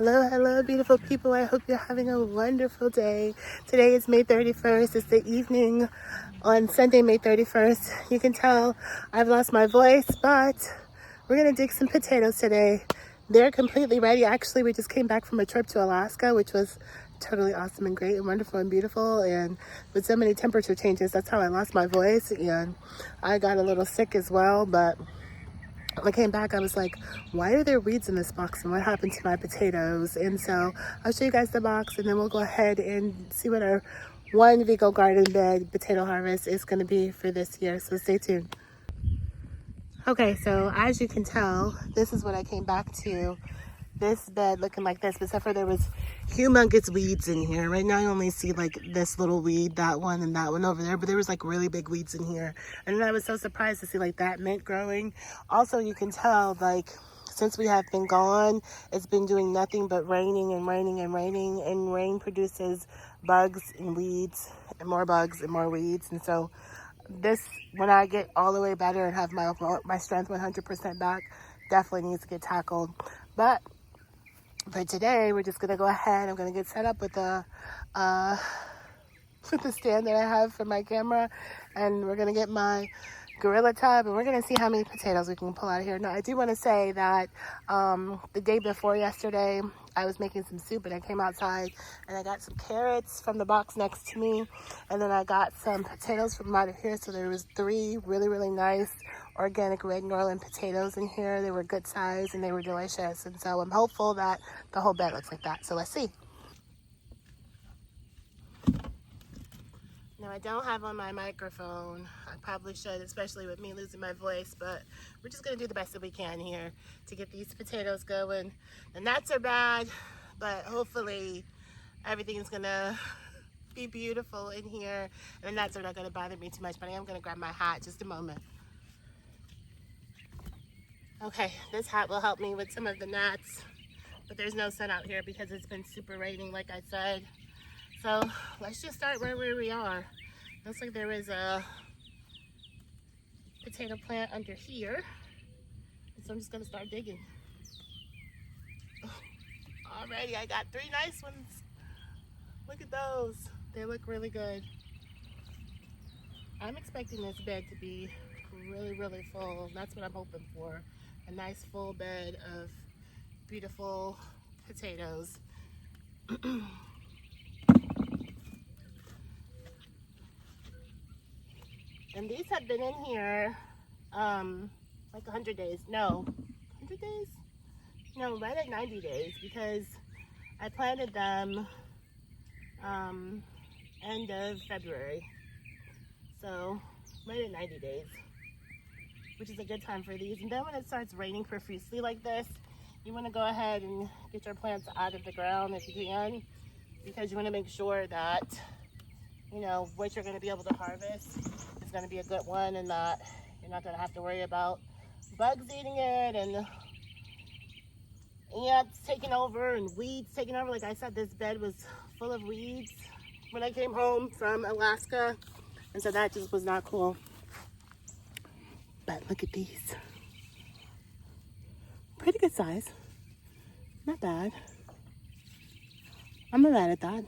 Hello, hello, beautiful people. I hope you're having a wonderful day. Today is May 31st. It's the evening on Sunday, May 31st. You can tell I've lost my voice, but we're going to dig some potatoes today. They're completely ready. Actually, we just came back from a trip to Alaska, which was totally awesome and great and wonderful and beautiful. And with so many temperature changes, that's how I lost my voice. And I got a little sick as well, but when I came back, I was like, why are there weeds in this box and what happened to my potatoes? And so I'll show you guys the box and then we'll go ahead and see what our one Vego garden bed potato harvest is going to be for this year. So stay tuned. Okay, so as you can tell, this is what I came back to. This bed looking like this, except for there was humongous weeds in here. Right now I only see like this little weed, that one and that one over there, but there was like really big weeds in here. And then I was so surprised to see like that mint growing. Also, you can tell like since we have been gone, it's been doing nothing but raining and raining and raining, and rain produces bugs and weeds and more bugs and more weeds. And so this, when I get all the way better and have my strength 100% back, definitely needs to get tackled. But for today, we're just gonna go ahead. I'm gonna get set up with the stand that I have for my camera, and we're gonna get my gorilla tub, and we're gonna see how many potatoes we can pull out of here. Now, I do want to say that the day before yesterday, I was making some soup, and I came outside and I got some carrots from the box next to me, and then I got some potatoes from out of here. So there was 3 really nice organic red Norland potatoes in here. They were good size and they were delicious, and so I'm hopeful that the whole bed looks like that. So let's see. Now, I don't have on my microphone. I probably should, especially with me losing my voice, but we're just gonna do the best that we can here to get these potatoes going. The nuts are bad, but hopefully everything's gonna be beautiful in here. And the nuts are not gonna bother me too much, but I am gonna grab my hat just a moment. Okay, this hat will help me with some of the nuts, but there's no sun out here because it's been super raining, like I said. So let's just start right where we are. Looks like there is a potato plant under here. So I'm just gonna start digging. Alrighty, I got 3 nice ones. Look at those. They look really good. I'm expecting this bed to be really full. That's what I'm hoping for. A nice full bed of beautiful potatoes. And these have been in here like 100 days. No, 100 days? No, right at 90 days, because I planted them end of February. So right at 90 days, which is a good time for these. And then when it starts raining profusely like this, you want to go ahead and get your plants out of the ground if you can, because you want to make sure that, you know, what you're going to be able to harvest is going to be a good one, and that you're not going to have to worry about bugs eating it and ants taking over and weeds taking over. Like I said, this bed was full of weeds when I came home from Alaska, and so that just was not cool. But look at these. Pretty good size. Not bad. I'm not mad at that.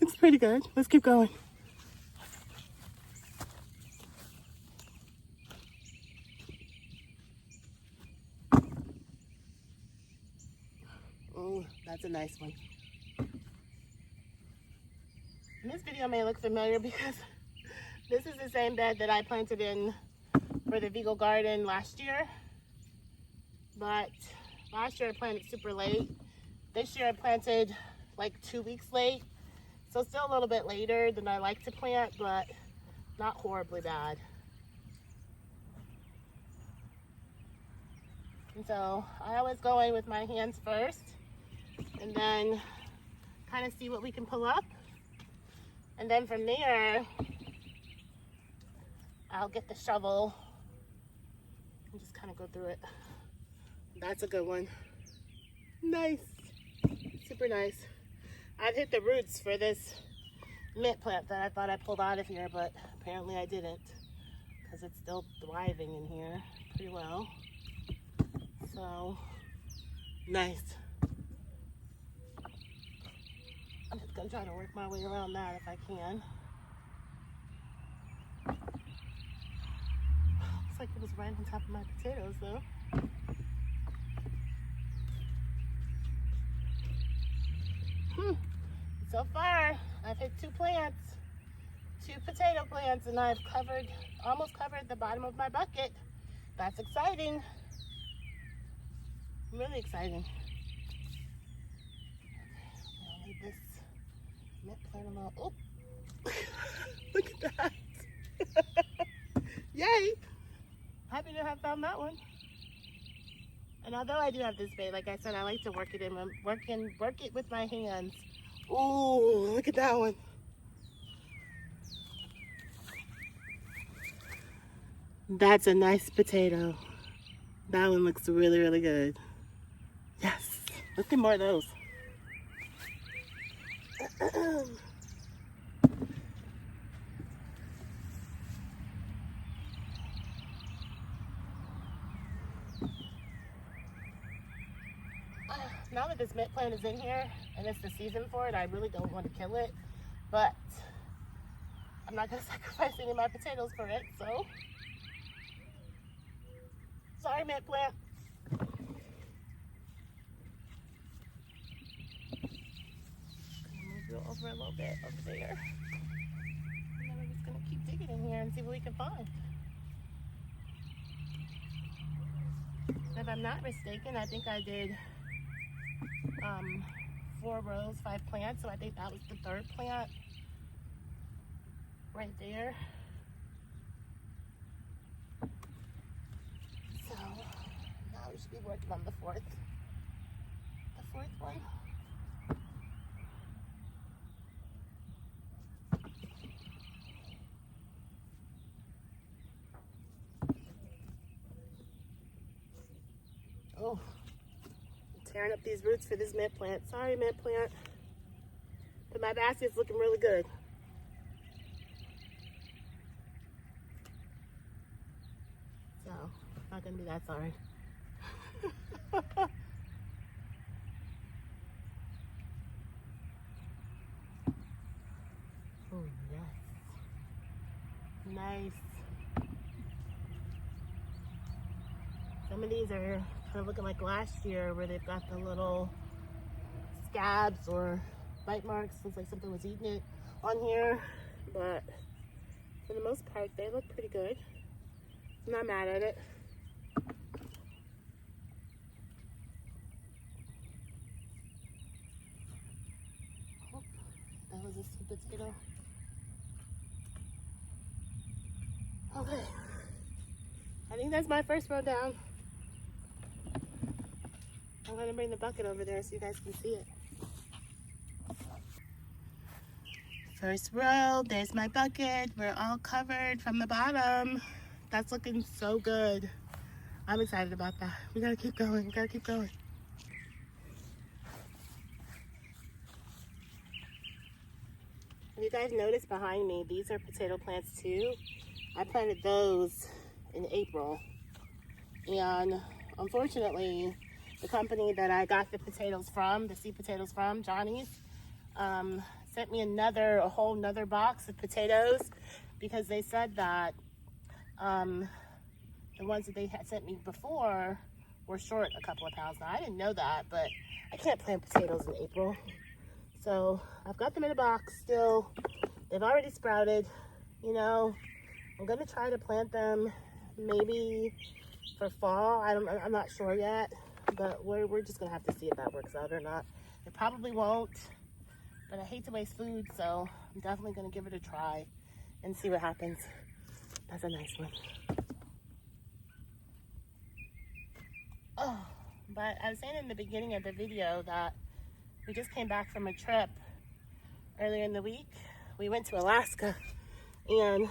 Looks pretty good. Let's keep going. Oh, that's a nice one. And this video may look familiar because this is the same bed that I planted in for the Vego garden last year. But last year I planted super late. This year I planted like 2 weeks late. So still a little bit later than I like to plant, but not horribly bad. And so I always go in with my hands first and then kind of see what we can pull up. And then from there, I'll get the shovel and just kind of go through it. That's a good one. Nice. Super nice. I've hit the roots for this mint plant that I thought I pulled out of here, but apparently I didn't, because it's still thriving in here pretty well. So nice. gonna try to work my way around that if I can. Looks like it was right on top of my potatoes though. So far, I've hit 2 plants, 2 potato plants, and I've almost covered the bottom of my bucket. That's exciting. Really exciting. I'll leave this mint plant alone. Oh, look at that. Yay. Happy to have found that one. And although I do have this spade, like I said, I like to work it with my hands. Ooh, look at that one. That's a nice potato. That one looks really, really good. Yes, let's get more of those. Now that this mint plant is in here and it's the season for it, I really don't want to kill it, but I'm not going to sacrifice any of my potatoes for it, so sorry, mint plant. Move you over a little bit over there, and then we're just going to keep digging in here and see what we can find. If I'm not mistaken, I think I did 4 rows, 5 plants, so I think that was the 3rd plant right there. So now we should be working on the 4th one. Oh, tearing up these roots for this mint plant. Sorry, mint plant. But my basket's looking really good. So, not gonna be that sorry. Oh, yes. Nice. Some of these are kind of looking like last year where they've got the little scabs or bite marks. Looks like something was eating it on here, but for the most part they look pretty good. I'm not mad at it. Oh, that was a sweet potato. Okay, I think that's my first row down. I'm going to bring the bucket over there so you guys can see it. First row, there's my bucket. We're all covered from the bottom. That's looking so good. I'm excited about that. We got to keep going. We got to keep going. If you guys notice behind me, these are potato plants too. I planted those in April. And unfortunately, the company that I got the potatoes from, the seed potatoes from, Johnny's, sent me a whole nother box of potatoes because they said that the ones that they had sent me before were short a couple of pounds. Now, I didn't know that, but I can't plant potatoes in April. So I've got them in a box still. They've already sprouted. You know, I'm gonna try to plant them maybe for fall. I'm not sure yet. But we're just gonna have to see if that works out or not. It probably won't, but I hate to waste food, so I'm definitely gonna give it a try and see what happens. That's a nice one. Oh, but I was saying in the beginning of the video that we just came back from a trip earlier in the week. We went to Alaska, and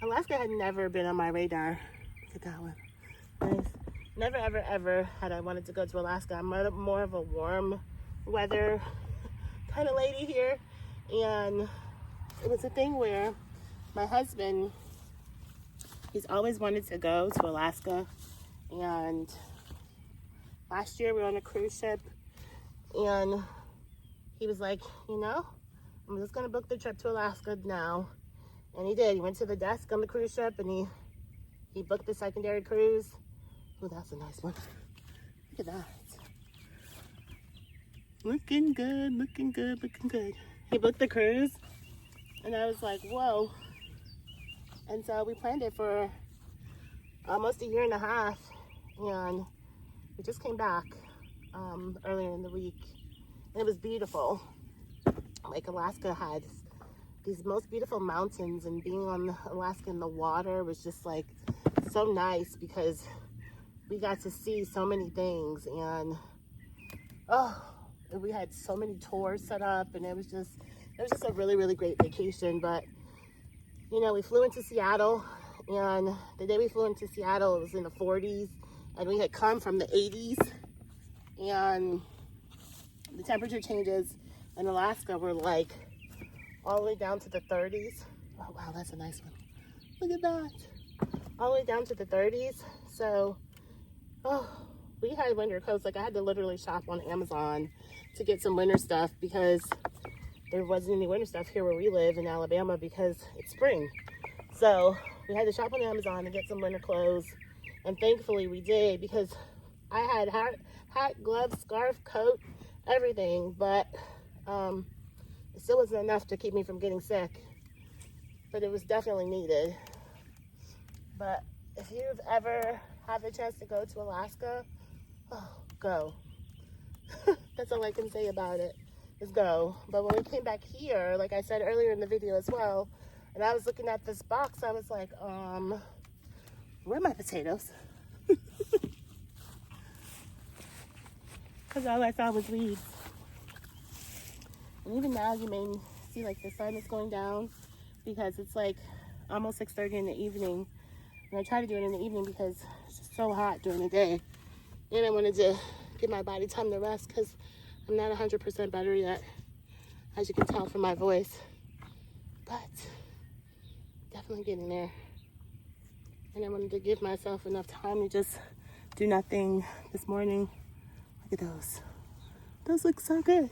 Alaska had never been on my radar. Look at that one. Nice. Never, ever, ever had I wanted to go to Alaska. I'm more of a warm weather kind of lady here. And it was a thing where my husband, he's always wanted to go to Alaska. And last year we were on a cruise ship. And he was like, you know, I'm just gonna book the trip to Alaska now. And he did. He went to the desk on the cruise ship and he booked the secondary cruise. Oh, that's a nice one. Look at that. Looking good, looking good, looking good. He booked the cruise and I was like, whoa. And so we planned it for almost a year and a half, and we just came back earlier in the week, and it was beautiful. Like, Alaska had these most beautiful mountains, and being on Alaska in the water was just like so nice because we got to see so many things, and we had so many tours set up, and it was just a really, really great vacation. But you know, we flew into Seattle, and the day we flew into Seattle, it was in the 40s, and we had come from the 80s, and the temperature changes in Alaska were like all the way down to the 30s. Oh wow, that's a nice one. Look at that. All the way down to the 30s. So, we had winter coats. Like, I had to literally shop on Amazon to get some winter stuff because there wasn't any winter stuff here where we live in Alabama because it's spring. So we had to shop on Amazon and get some winter clothes, and thankfully we did, because I had hat, gloves, scarf, coat, everything, but it still wasn't enough to keep me from getting sick, but it was definitely needed. But if you've ever had the chance to go to Alaska, go. That's all I can say about it, is go. But when we came back here, like I said earlier in the video as well, and I was looking at this box, I was like, where are my potatoes? Because all I saw was weeds. And even now you may see like the sun is going down because it's like almost 6:30 in the evening. And I try to do it in the evening because it's just so hot during the day. And I wanted to give my body time to rest because I'm not 100% better yet, as you can tell from my voice. But definitely getting there. And I wanted to give myself enough time to just do nothing this morning. Look at those. Those look so good.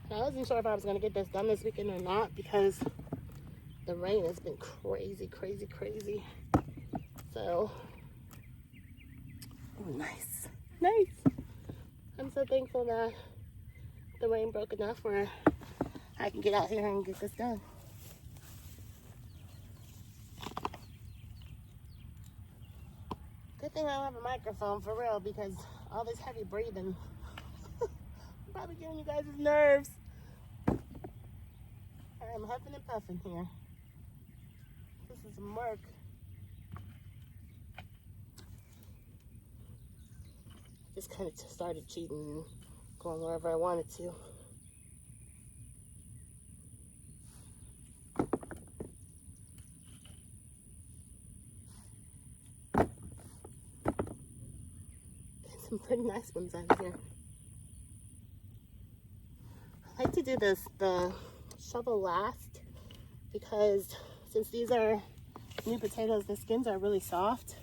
I wasn't sure if I was going to get this done this weekend or not because the rain has been crazy, crazy, crazy. So, oh, nice. Nice. I'm so thankful that the rain broke enough where I can get out here and get this done. Good thing I don't have a microphone for real, because all this heavy breathing I'm probably getting you guys' nerves. I'm huffing and puffing here. This is some work. Just kind of started cheating, going wherever I wanted to. There's some pretty nice ones out of here. I like to do the shovel last because since these are new potatoes, the skins are really soft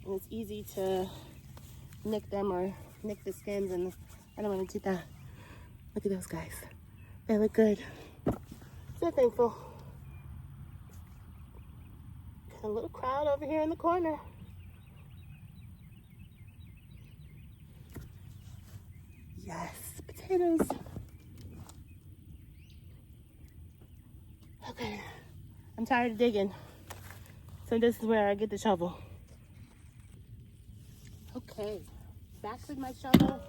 and it's easy to nick them or nick the skins, and I don't want to do that. Look at those guys. They look good. So thankful. Got a little crowd over here in the corner. Yes, potatoes. Okay, I'm tired of digging, so this is where I get the shovel. Okay, back with my shovel.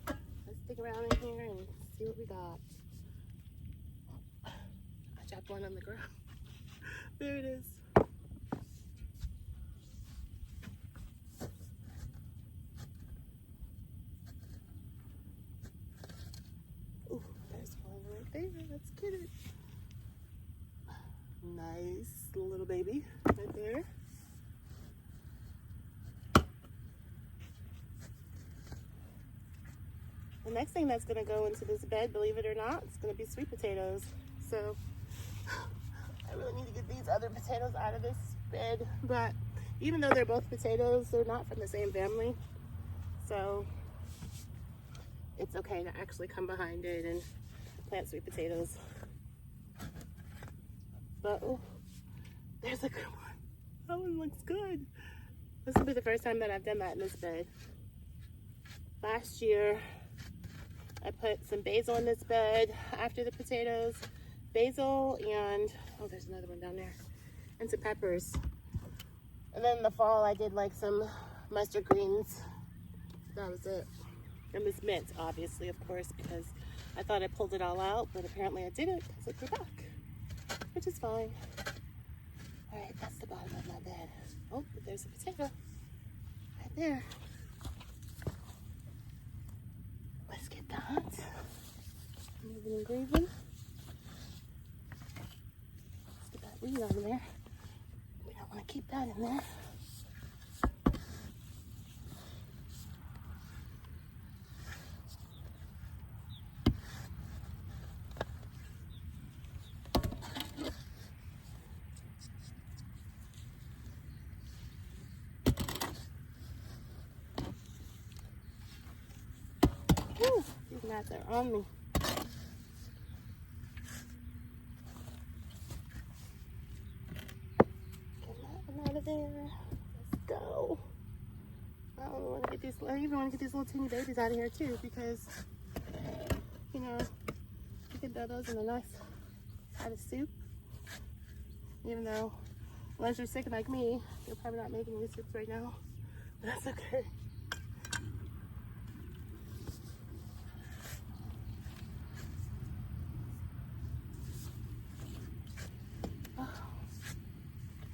Let's dig around in here and see what we got. I dropped one on the ground. There it is. Ooh, there's one right there. Let's get it. Nice little baby right there. The next thing that's going to go into this bed, believe it or not, it's going to be sweet potatoes. So I really need to get these other potatoes out of this bed, but even though they're both potatoes, they're not from the same family. So it's okay to actually come behind it and plant sweet potatoes. But oh, there's a good one. That one looks good. This will be the first time that I've done that in this bed. Last year, I put some basil in this bed after the potatoes. Basil and, oh, there's another one down there. And some peppers. And then in the fall, I did like some mustard greens. That was it. And this mint, obviously, of course, because I thought I pulled it all out, but apparently I didn't because it grew back, which is fine. All right, that's the bottom of my bed. Oh, but there's a potato right there. Let's get that. Moving and grooving. Let's get that weed out of there. We don't want to keep that in there. Whew, these mats are on me. Get that one out of there. Let's go. I want to get these. I even want to get these little teeny babies out of here too, because you know you can throw those in a nice pot of soup. Even though, unless you're sick like me, you're probably not making any soups right now. But that's okay.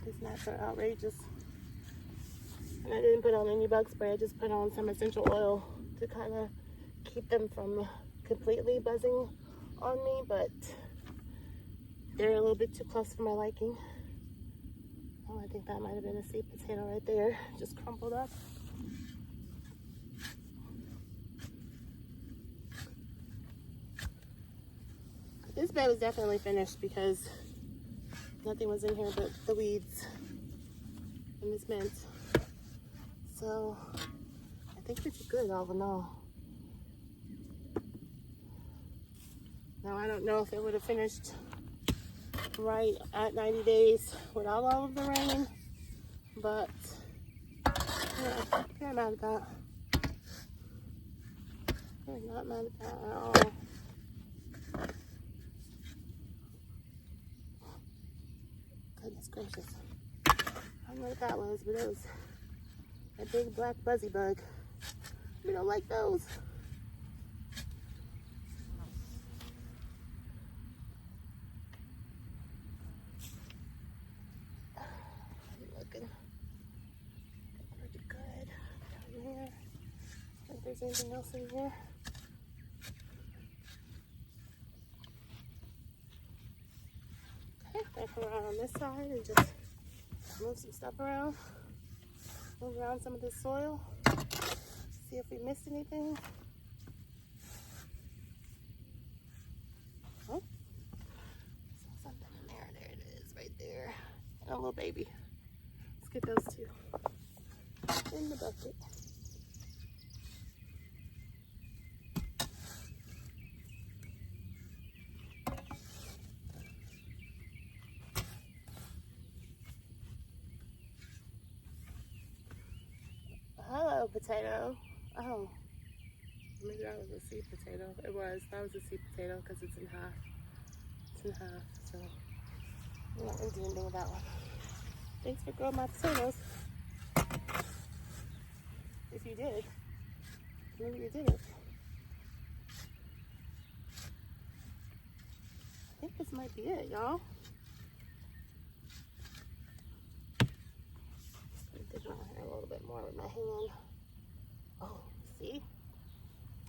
These mats are outrageous. And I didn't put on any bug spray. I just put on some essential oil to kind of keep them from completely buzzing on me, but they're a little bit too close for my liking. Oh, I think that might have been a sweet potato right there, just crumpled up. This bed was definitely finished because nothing was in here but the weeds and this mint. So I think it's good all in all. Now I don't know if it would have finished right at 90 days without all of the rain, but yeah, I'm not mad at that. I'm not mad at that at all. Goodness gracious. I don't know what that was, but it was a big black buzzy bug. We don't like those. Looking pretty good down here. I don't think there's anything else in here. Okay, back around on this side and just move some stuff around. Move around some of this soil. See if we missed anything. Oh, saw something in there. There it is, right there. And a little baby. Let's get those two in the bucket. Hello, potato. Oh, maybe that was a seed potato. It was. That was a seed potato because it's in half. It's in half, so I'm not going to do anything with that one. Thanks for growing my potatoes. If you did. Maybe you didn't. I think this might be it, y'all. Dig around here a little bit more with my hand. Oh, see?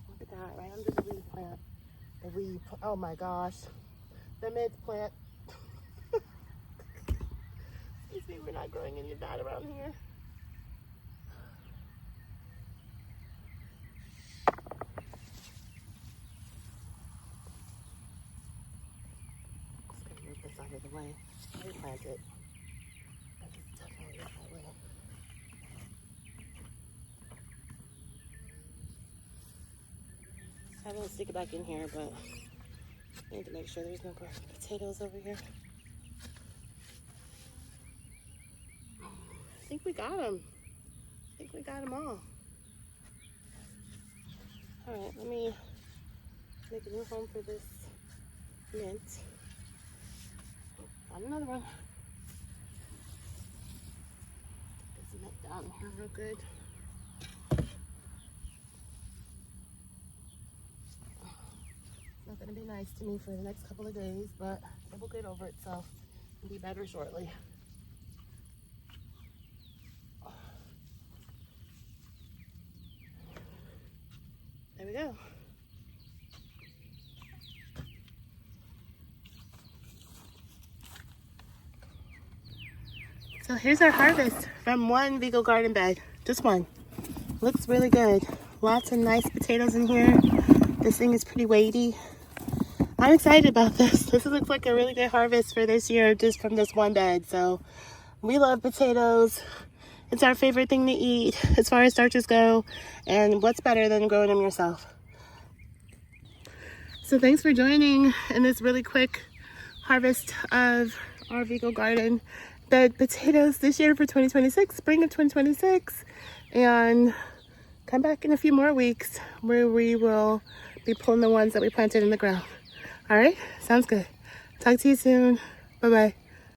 Look at that, right under the weed plant. The weed, oh my gosh. The mint plant. Excuse me, we're not growing any of that around here. Just gonna move this out of the way. Replant it. I'm gonna stick it back in here, but I need to make sure there's no more potatoes over here. I think we got them. I think we got them all. All right, let me make a new home for this mint. Got another one. Get this mint down here real good. It's not gonna be nice to me for the next couple of days, but it will get over itself and be better shortly. There we go. So here's our harvest from one Vego garden bed. Just one. Looks really good. Lots of nice potatoes in here. This thing is pretty weighty. I'm excited about this. This looks like a really good harvest for this year just from this one bed. So we love potatoes. It's our favorite thing to eat as far as starches go. And what's better than growing them yourself? So thanks for joining in this really quick harvest of our Vego garden bed potatoes this year for 2026, spring of 2026. And come back in a few more weeks where we will be pulling the ones that we planted in the ground. All right, sounds good. Talk to you soon. Bye-bye.